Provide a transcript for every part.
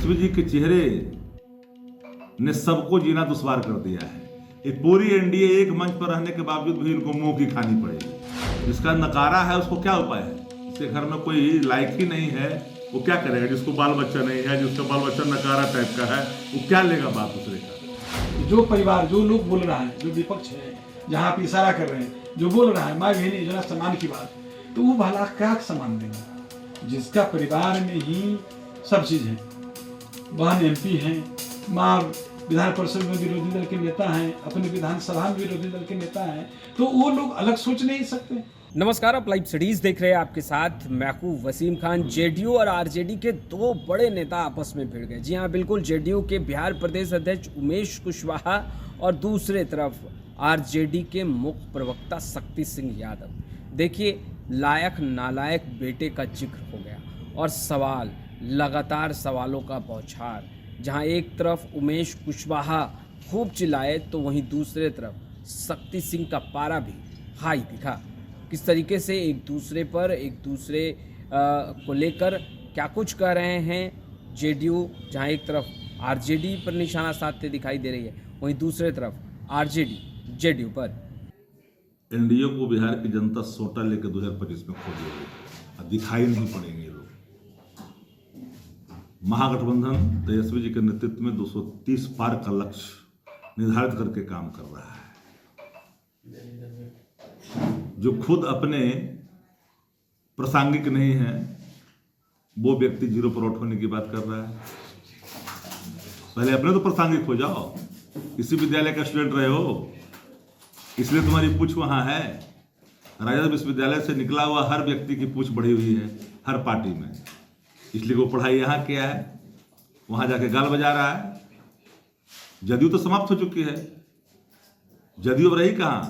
तेजस्वी जी के चेहरे ने सबको जीना दुश्वार कर दिया है। ये पूरी एनडीए एक मंच पर रहने के बावजूद भी इनको मुंह की खानी पड़ेगी। जिसका नकारा है उसको क्या उपाय है? जिसके घर में कोई लायक ही नहीं है वो क्या करेगा? जिसको बाल बच्चा नहीं है, जिसका बाल बच्चा नकारा टाइप का है, वो क्या लेगा बात दूसरे का? जो परिवार, जो लोग बोल रहा है, जो विपक्ष है, जहाँ पे इशारा कर रहे हैं, जो बोल रहा है माँ बहन योजना सम्मान की बात, तो वो भला क्या सम्मान देंगे? जिसका परिवार में ही सब चीज है, बहन एमपी हैं, माँ विधान परिषद में विरोधी दल के नेता हैं, अपने विधानसभा में विरोधी दल के नेता हैं, तो वो लोग अलग सोच नहीं सकते। नमस्कार, आप लाइव स्टडीज देख रहे हैं। आपके साथ मैं हूं वसीम खान। जेडीयू और आरजेडी के दो बड़े नेता आपस में भिड़ गए। जी हां, बिल्कुल। जेडीयू के बिहार प्रदेश अध्यक्ष उमेश कुशवाहा और दूसरे तरफ आरजेडी के मुख्य प्रवक्ता शक्ति सिंह यादव। देखिए, लायक नालायक बेटे का जिक्र हो गया और सवाल, लगातार सवालों का बौछार। जहां एक तरफ उमेश कुशवाहा खूब चिल्लाए तो वहीं दूसरे तरफ शक्ति सिंह का पारा भी हाई दिखा। किस तरीके से एक दूसरे को लेकर क्या कुछ कह रहे हैं जेडीयू, जहां एक तरफ आरजेडी पर निशाना साधते दिखाई दे रही है, वहीं दूसरे तरफ आरजेडी जेडीयू पर। एनडीए को बिहार की जनता सोटा लेकर 2025 में खो देगी, दिखाई नहीं पड़ेंगे लोग। महागठबंधन तेजस्वी जी के नेतृत्व में 230 पार का लक्ष्य निर्धारित करके काम कर रहा है। जो खुद अपने प्रासंगिक नहीं है वो व्यक्ति जीरो पर आउट होने की बात कर रहा है। पहले अपने तो प्रासंगिक हो जाओ। इसी विद्यालय का स्टूडेंट रहे हो, इसलिए तुम्हारी पूछ वहां है। राजद विश्वविद्यालय से निकला हुआ हर व्यक्ति की पूछ बढ़ी हुई है हर पार्टी में, इसलिए वो पढ़ाई यहाँ किया है, वहां जाके गाल बजा रहा है। जदयू तो समाप्त हो चुकी है, जदयू अब रही कहां?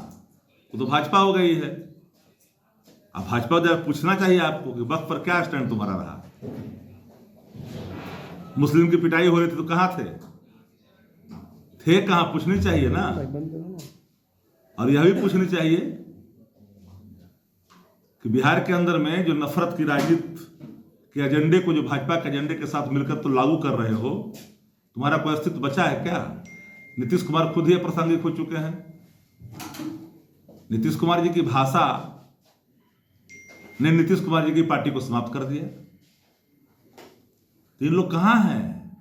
वो तो भाजपा हो गई है। अब भाजपा जरा पूछना चाहिए आपको कि वक्त पर क्या स्टैंड तुम्हारा रहा। मुस्लिम की पिटाई हो रही थी तो कहां थे कहां? पूछनी चाहिए ना। और यह भी पूछनी चाहिए कि बिहार के अंदर में जो नफरत की राजनीति के एजेंडे को, जो भाजपा के एजेंडे के साथ मिलकर तो लागू कर रहे हो, तुम्हारा कोई अस्तित्व बचा है क्या? नीतीश कुमार खुद ही अप्रासंगिक हो चुके हैं। नीतीश कुमार जी की भाषा ने नीतीश कुमार जी की पार्टी को समाप्त कर दिया। तो इन लोग कहां हैं?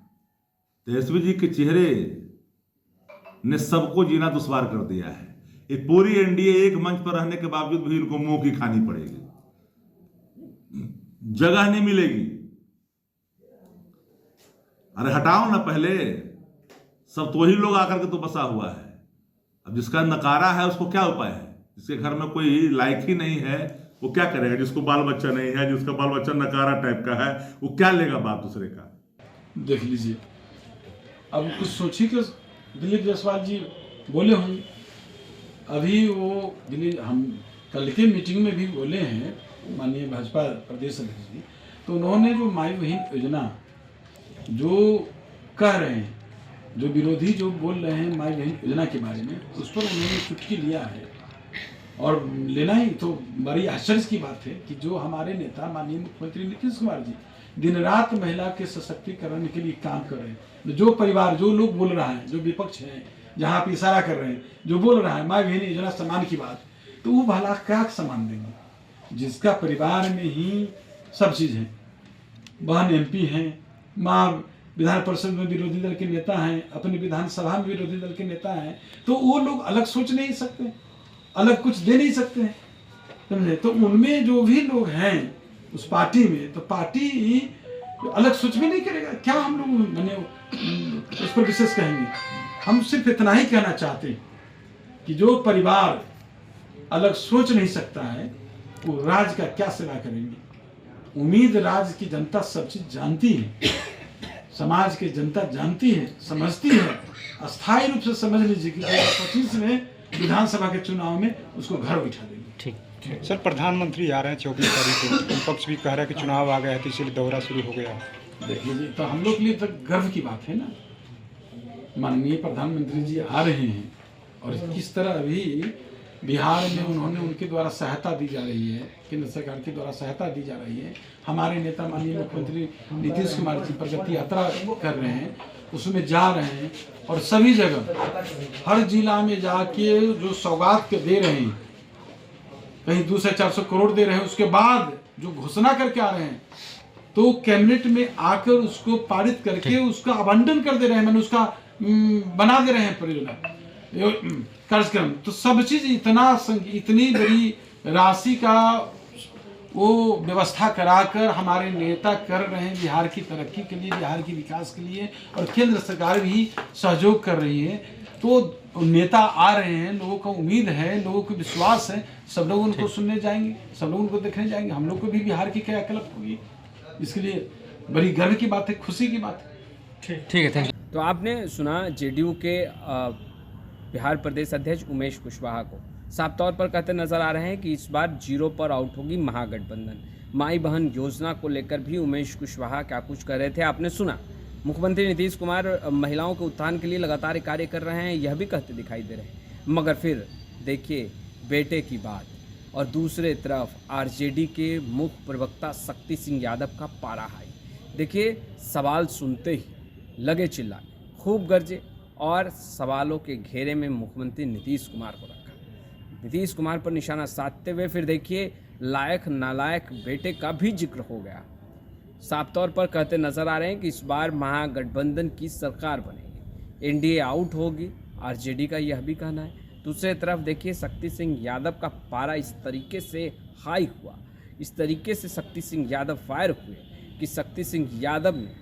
तेजस्वी जी के चेहरे ने सबको जीना दुश्वार कर दिया है। ये पूरी एनडीए एक मंच पर रहने के बावजूद भी इनको मुंह की खानी पड़ेगी, जगह नहीं मिलेगी। अरे हटाओ ना, पहले सब तो वही लोग आकर के तो बसा हुआ है। अब जिसका नकारा है उसको क्या उपाय है? जिसके घर में कोई लायक ही नहीं है वो क्या करेगा? जिसको बाल बच्चा नहीं है, जिसका बाल बच्चा नकारा टाइप का है, वो क्या लेगा बात दूसरे का? देख लीजिए, अब कुछ सोचिए कि दिलीप जायसवाल जी बोले होंगे। अभी वो हम कल के मीटिंग में भी बोले हैं माननीय भाजपा प्रदेश अध्यक्ष जी, तो उन्होंने जो माई बहन योजना जो कह रहे हैं, जो विरोधी जो बोल रहे हैं माई बहन योजना के बारे में, उस पर उन्होंने चुटकी लिया है। और लेना ही तो बड़ी आश्चर्य की बात है कि जो हमारे नेता माननीय मुख्यमंत्री नीतीश कुमार जी दिन रात महिला के सशक्तिकरण के लिए काम कर रहे हैं। जो परिवार, जो लोग बोल रहा है, जो विपक्ष है, जहाँ पे इशारा कर रहे हैं, जो बोल रहा है माँ बहन योजना सम्मान की बात, तो वो भला क्या सम्मान देंगे? जिसका परिवार में ही सब चीज है, बहन एमपी हैं, माँ विधान परिषद में विरोधी दल के नेता हैं, अपने विधानसभा में विरोधी दल के नेता हैं, तो वो लोग अलग सोच नहीं सकते, अलग कुछ दे नहीं सकते हैं, समझे? तो उनमें जो भी लोग हैं उस पार्टी में, तो पार्टी अलग सोच भी नहीं करेगा। क्या हम लोग मैंने उस पर विशेष कहेंगे? हम सिर्फ इतना ही कहना चाहते हैं कि जो परिवार अलग सोच नहीं सकता है वो राज्य का क्या सेवा करेंगे? उम्मीद राज्य की जनता सब चीज जानती है, समाज की जनता जानती है, समझती है। अस्थायी रूप से समझ लीजिए कि 2025 में विधानसभा के चुनाव में उसको घर बिठा देंगे। ठीक सर, प्रधानमंत्री आ रहे हैं 24 तारीख को, विपक्ष भी कह रहा है कि चुनाव आ गया है तो इसलिए दौरा शुरू हो गया। देख लीजिए, तो हम लोग के लिए तो गर्व की बात है ना, माननीय प्रधानमंत्री जी आ रहे हैं और किस तरह अभी बिहार में उन्होंने उनके द्वारा सहायता दी जा रही है, केंद्र सरकार के द्वारा सहायता दी जा रही है। हमारे नेता माननीय मुख्यमंत्री नीतीश कुमार जी प्रगति यात्रा कर रहे हैं, उसमें जा रहे हैं और सभी जगह हर जिला में जाके जो सौगात के दे रहे हैं, कहीं 200 से 400 करोड़ दे रहे हैं, उसके बाद जो घोषणा करके आ रहे हैं तो कैबिनेट में आकर उसको पारित करके उसका आवंटन कर दे रहे हैं, मैंने उसका बना दे रहे हैं परियोजना कार्यक्रम। तो सब चीज इतनी बड़ी राशि का वो व्यवस्था कराकर हमारे नेता कर रहे हैं बिहार की तरक्की के लिए, बिहार की विकास के लिए, और केंद्र सरकार भी सहयोग कर रही है। तो नेता आ रहे हैं, लोगों को उम्मीद है, लोगों को विश्वास है, सब लोग उनको सुनने जाएंगे, सब लोग उनको देखने जाएंगे। हम लोग को भी बिहार की क्रियाकलाप होगी, इसके लिए बड़ी गर्व की बात है, खुशी की बात है। ठीक है, थैंक यू। तो आपने सुना जेडीयू के बिहार प्रदेश अध्यक्ष उमेश कुशवाहा को साफ तौर पर कहते नजर आ रहे हैं कि इस बार 0 पर आउट होगी महागठबंधन। माई बहन योजना को लेकर भी उमेश कुशवाहा क्या कुछ कर रहे थे आपने सुना। मुख्यमंत्री नीतीश कुमार महिलाओं के उत्थान के लिए लगातार कार्य कर रहे हैं, यह भी कहते दिखाई दे रहे हैं। मगर फिर देखिए बेटे की बात, और दूसरे तरफ आरजेडी के मुख्य प्रवक्ता शक्ति सिंह यादव का पारा हाई। देखिए सवाल सुनते ही लगे चिल्लाने, खूब गरजे और सवालों के घेरे में मुख्यमंत्री नीतीश कुमार को रखा। नीतीश कुमार पर निशाना साधते हुए फिर देखिए लायक नालायक बेटे का भी जिक्र हो गया। साफ तौर पर कहते नजर आ रहे हैं कि इस बार महागठबंधन की सरकार बनेगी, एनडीए आउट होगी, आरजेडी का यह भी कहना है। दूसरे तरफ देखिए शक्ति सिंह यादव का पारा इस तरीके से हाई हुआ, इस तरीके से शक्ति सिंह यादव फायर हुए कि शक्ति सिंह यादव ने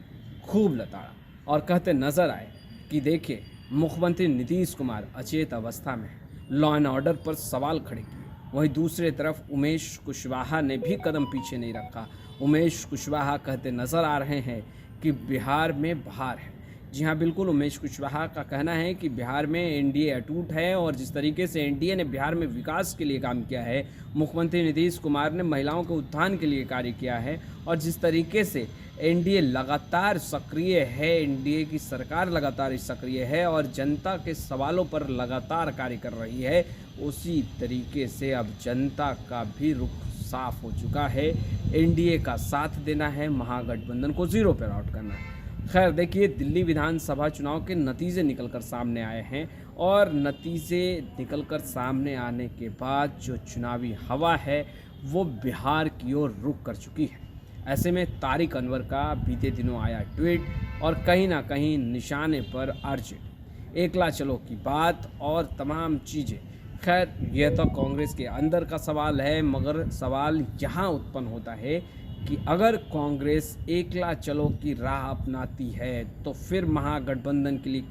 खूब लताड़ा और कहते नजर आए कि देखिए मुख्यमंत्री नीतीश कुमार अचेत अवस्था में लॉ एंड ऑर्डर पर सवाल खड़े किए। वहीं दूसरे तरफ उमेश कुशवाहा ने भी कदम पीछे नहीं रखा। उमेश कुशवाहा कहते नजर आ रहे हैं कि बिहार में बहार है। जी हाँ, बिल्कुल, उमेश कुशवाहा का कहना है कि बिहार में एनडीए अटूट है और जिस तरीके से एनडीए ने बिहार में विकास के लिए काम किया है, मुख्यमंत्री नीतीश कुमार ने महिलाओं के उत्थान के लिए कार्य किया है, और जिस तरीके से एनडीए लगातार सक्रिय है, एनडीए की सरकार लगातार सक्रिय है और जनता के सवालों पर लगातार कार्य कर रही है, उसी तरीके से अब जनता का भी रुख साफ हो चुका है। एनडीए का साथ देना है, महागठबंधन को 0 पर आउट करना है। खैर देखिए दिल्ली विधानसभा चुनाव के नतीजे निकलकर सामने आए हैं, और नतीजे निकलकर सामने आने के बाद जो चुनावी हवा है वो बिहार की ओर रुख कर चुकी है। ऐसे में तारिक अनवर का बीते दिनों आया ट्वीट और कहीं ना कहीं निशाने पर आरजेडी, एकला चलो की बात और तमाम चीज़ें। खैर यह तो कांग्रेस के अंदर का सवाल है, मगर सवाल यहाँ उत्पन्न होता है कि अगर कांग्रेस एकला चलो की राह अपनाती है तो फिर महागठबंधन के लिए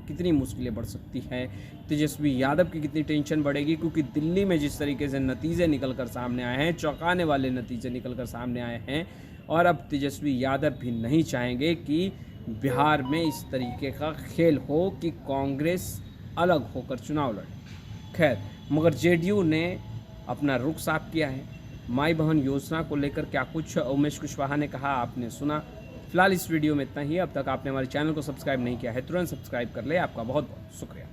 कितनी मुश्किलें बढ़ सकती हैं, तेजस्वी यादव की कितनी टेंशन बढ़ेगी। क्योंकि दिल्ली में जिस तरीके से नतीजे निकल कर सामने आए हैं, चौंकाने वाले नतीजे निकल कर सामने आए हैं, और अब तेजस्वी यादव भी नहीं चाहेंगे कि बिहार में इस तरीके का खेल हो कि कांग्रेस अलग होकर चुनाव लड़े। खैर मगर जेडीयू ने अपना रुख साफ किया है। माई बहन योजना को लेकर क्या कुछ उमेश कुशवाहा ने कहा आपने सुना। फिलहाल इस वीडियो में इतना ही। अब तक आपने हमारे चैनल को सब्सक्राइब नहीं किया है तुरंत सब्सक्राइब कर ले। आपका बहुत बहुत शुक्रिया।